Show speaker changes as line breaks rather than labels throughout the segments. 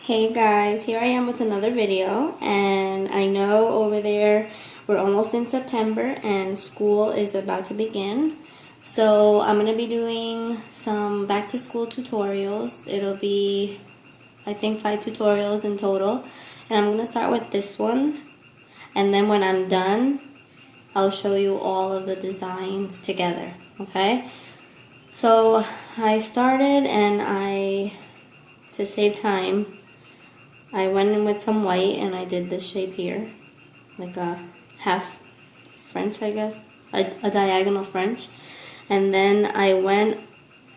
Hey guys, here I am with another video, and I know over there we're almost in September and school is about to begin. So I'm going to be doing some back to school tutorials. It'll be, I think, 5 tutorials in total. And I'm going to start with this one. And then when I'm done, I'll show you all of the designs together, okay? So I started and to save time, I went in with some white and I did this shape here, like a half French, I guess, a diagonal French. And then I went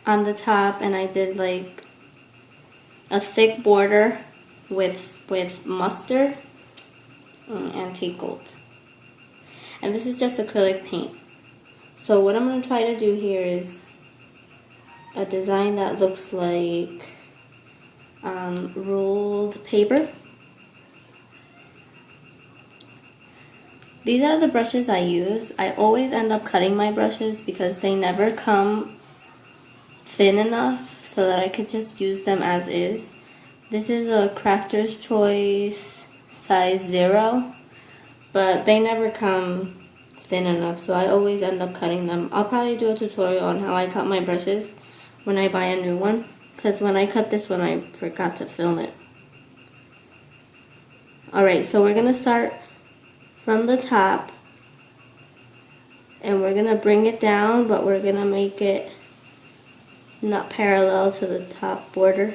on the top and I did like a thick border with mustard and antique gold. And this is just acrylic paint. So what I'm going to try to do here is a design that looks like ruled paper. These are the brushes I use. I always end up cutting my brushes because they never come thin enough so that I could just use them as is. This is a Crafter's Choice size 0, but they never come thin enough, so I always end up cutting them. I'll probably do a tutorial on how I cut my brushes when I buy a new one, because when I cut this one I forgot to film it. Alright, so we're going to start from the top and we're going to bring it down, but we're going to make it not parallel to the top border.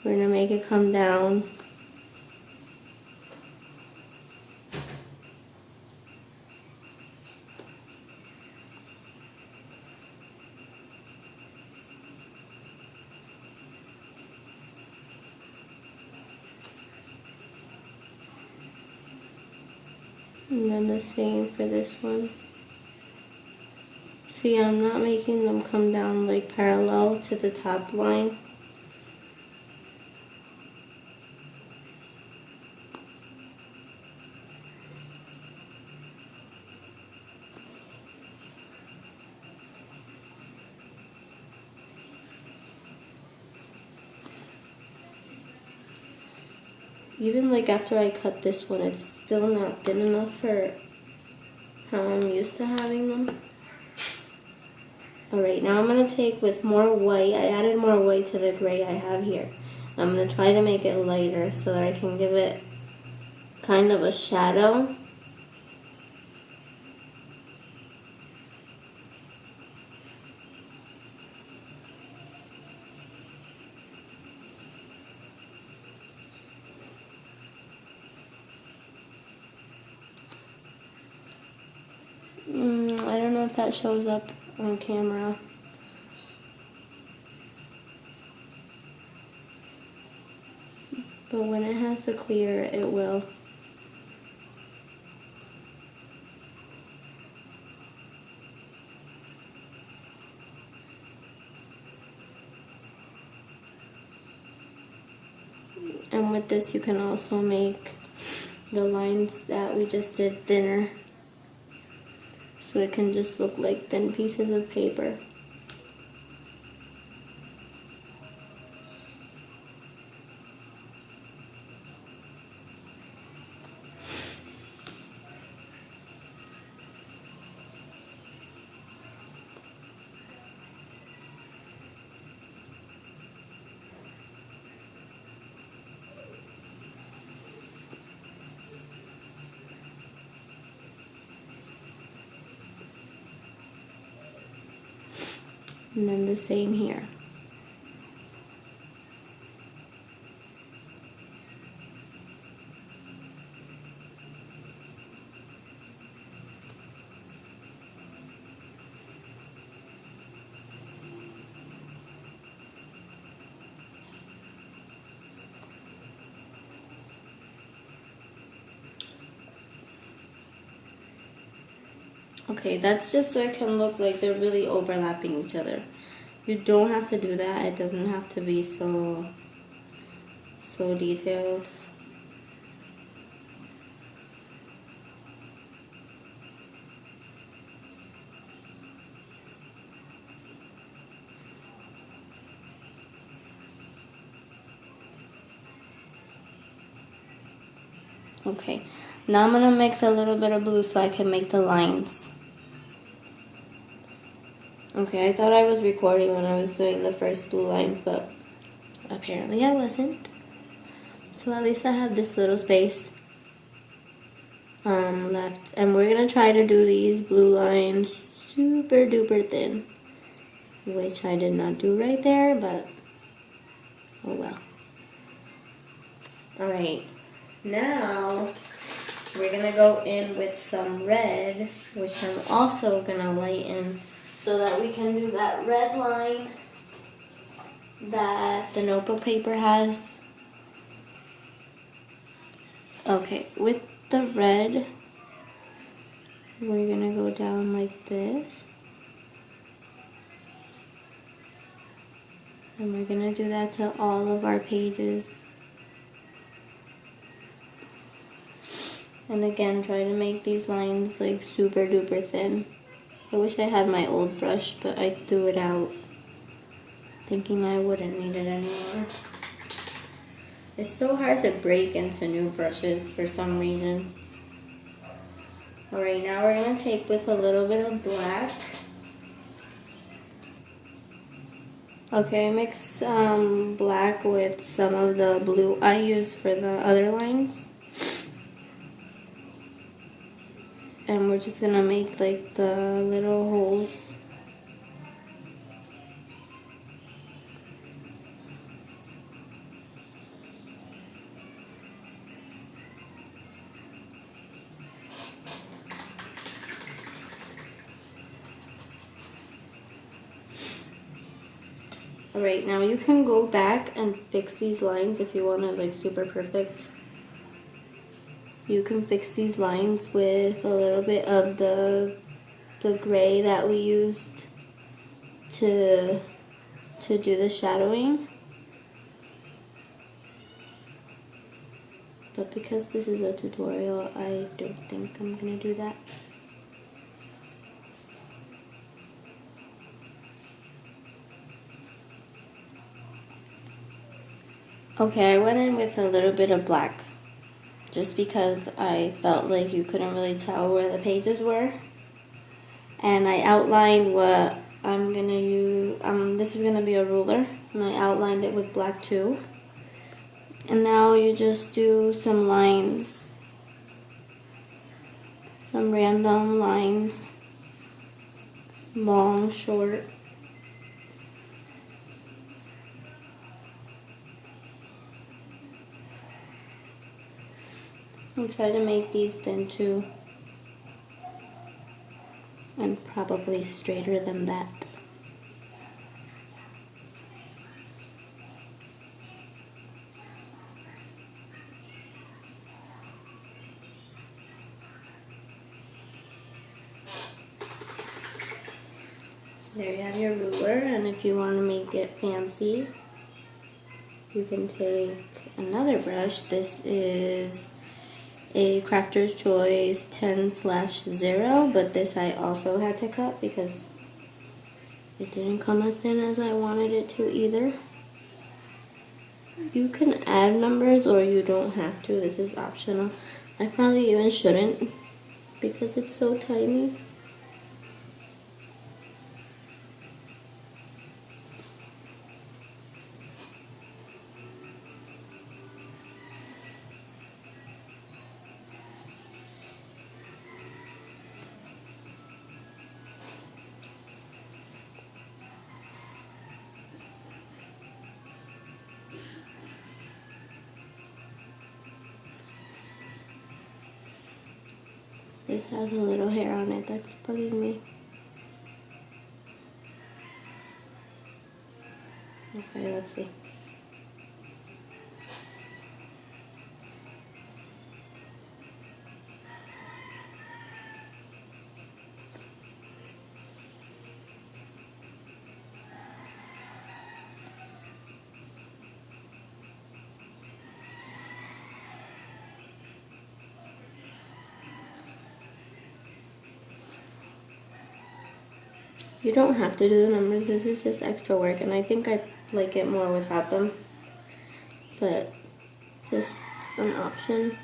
We're going to make it come down. And then the same for this one. See, I'm not making them come down like parallel to the top line. Even like after I cut this one, it's still not thin enough for how I'm used to having them. Alright, now I'm going to take with more white. I added more white to the gray I have here. I'm going to try to make it lighter so that I can give it kind of a shadow. I don't know if that shows up on camera. But when it has the clear, it will. And with this you can also make the lines that we just did thinner. So it can just look like thin pieces of paper. And then the same here. Okay, that's just so it can look like they're really overlapping each other. You don't have to do that. It doesn't have to be so detailed. Okay, now I'm gonna mix a little bit of blue so I can make the lines. Okay, I thought I was recording when I was doing the first blue lines, but apparently I wasn't. So at least I have this little space left. And we're gonna try to do these blue lines super duper thin, which I did not do right there, but oh well. Alright, now we're gonna go in with some red, which I'm also gonna lighten so that we can do that red line that the notebook paper has. Okay, with the red, we're gonna go down like this. And we're gonna do that to all of our pages. And again, try to make these lines like super duper thin. I wish I had my old brush, but I threw it out thinking I wouldn't need it anymore. It's so hard to break into new brushes for some reason. Alright, now we're going to take with a little bit of black. Okay, mix black with some of the blue I use for the other lines. And we're just going to make like the little holes. Alright, now you can go back and fix these lines if you want it like super perfect. You can fix these lines with a little bit of the gray that we used to do the shadowing. But because this is a tutorial, I don't think I'm gonna do that. Okay, I went in with a little bit of black just because I felt like you couldn't really tell where the pages were. And I outlined what I'm gonna use. This is gonna be a ruler, and I outlined it with black too. And now you just do some lines, some random lines, long, short. And try to make these thin too. And probably straighter than that. There you have your ruler, and if you want to make it fancy, you can take another brush. This is a Crafter's Choice 10/0, but this I also had to cut because it didn't come as thin as I wanted it to either. You can add numbers or you don't have to. This is optional. I probably even shouldn't because it's so tiny. This has a little hair on it that's bugging me. Okay, let's see. You don't have to do the numbers, this is just extra work, and I think I like it more without them, but just an option.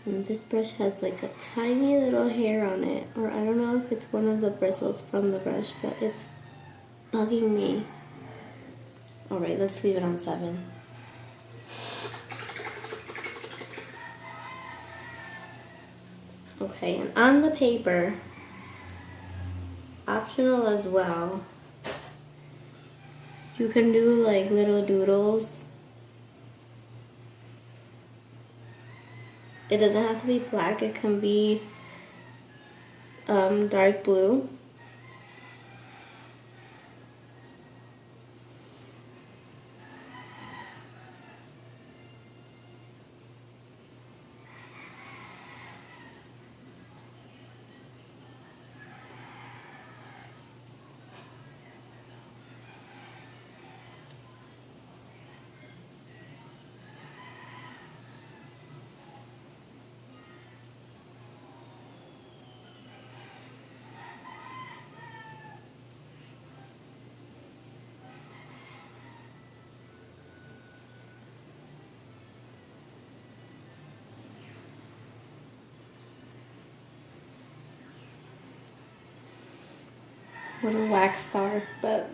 And this brush has like a tiny little hair on it, or I don't know if it's one of the bristles from the brush, but it's bugging me. Alright, let's leave it on 7. Okay, and on the paper, optional as well, you can do like little doodles. It doesn't have to be black, it can be dark blue. What a wax star, but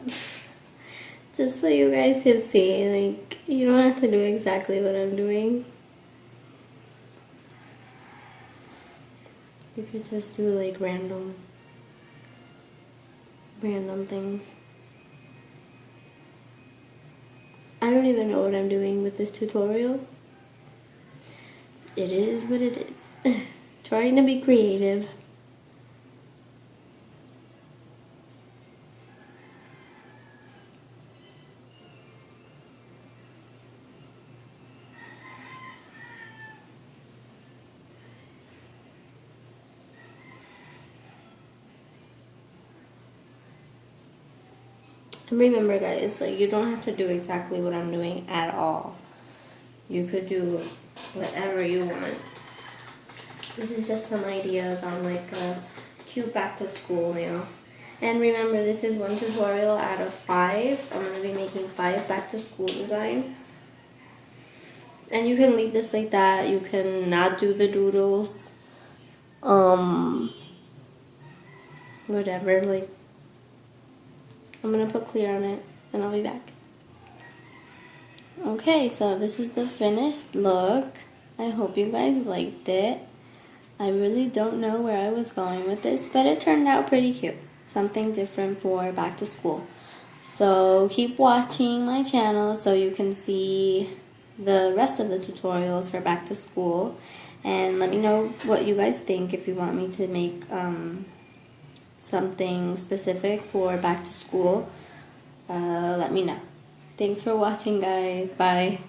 just so you guys can see, like, you don't have to do exactly what I'm doing. You could just do like random things. I don't even know what I'm doing with this tutorial. It is what it is. Trying to be creative. Remember guys, like, you don't have to do exactly what I'm doing at all. You could do whatever you want. This is just some ideas on like a cute back to school nail. And remember, this is 1 tutorial out of 5. I'm going to be making 5 back to school designs. And you can leave this like that. You can not do the doodles. Whatever, like, I'm gonna put clear on it and I'll be back. Okay, so this is the finished look. I hope you guys liked it. I really don't know where I was going with this, but it turned out pretty cute. Something different for back to school. So keep watching my channel so you can see the rest of the tutorials for back to school. And let me know what you guys think if you want me to make something specific for back to school. Let me know. Thanks for watching, guys. Bye.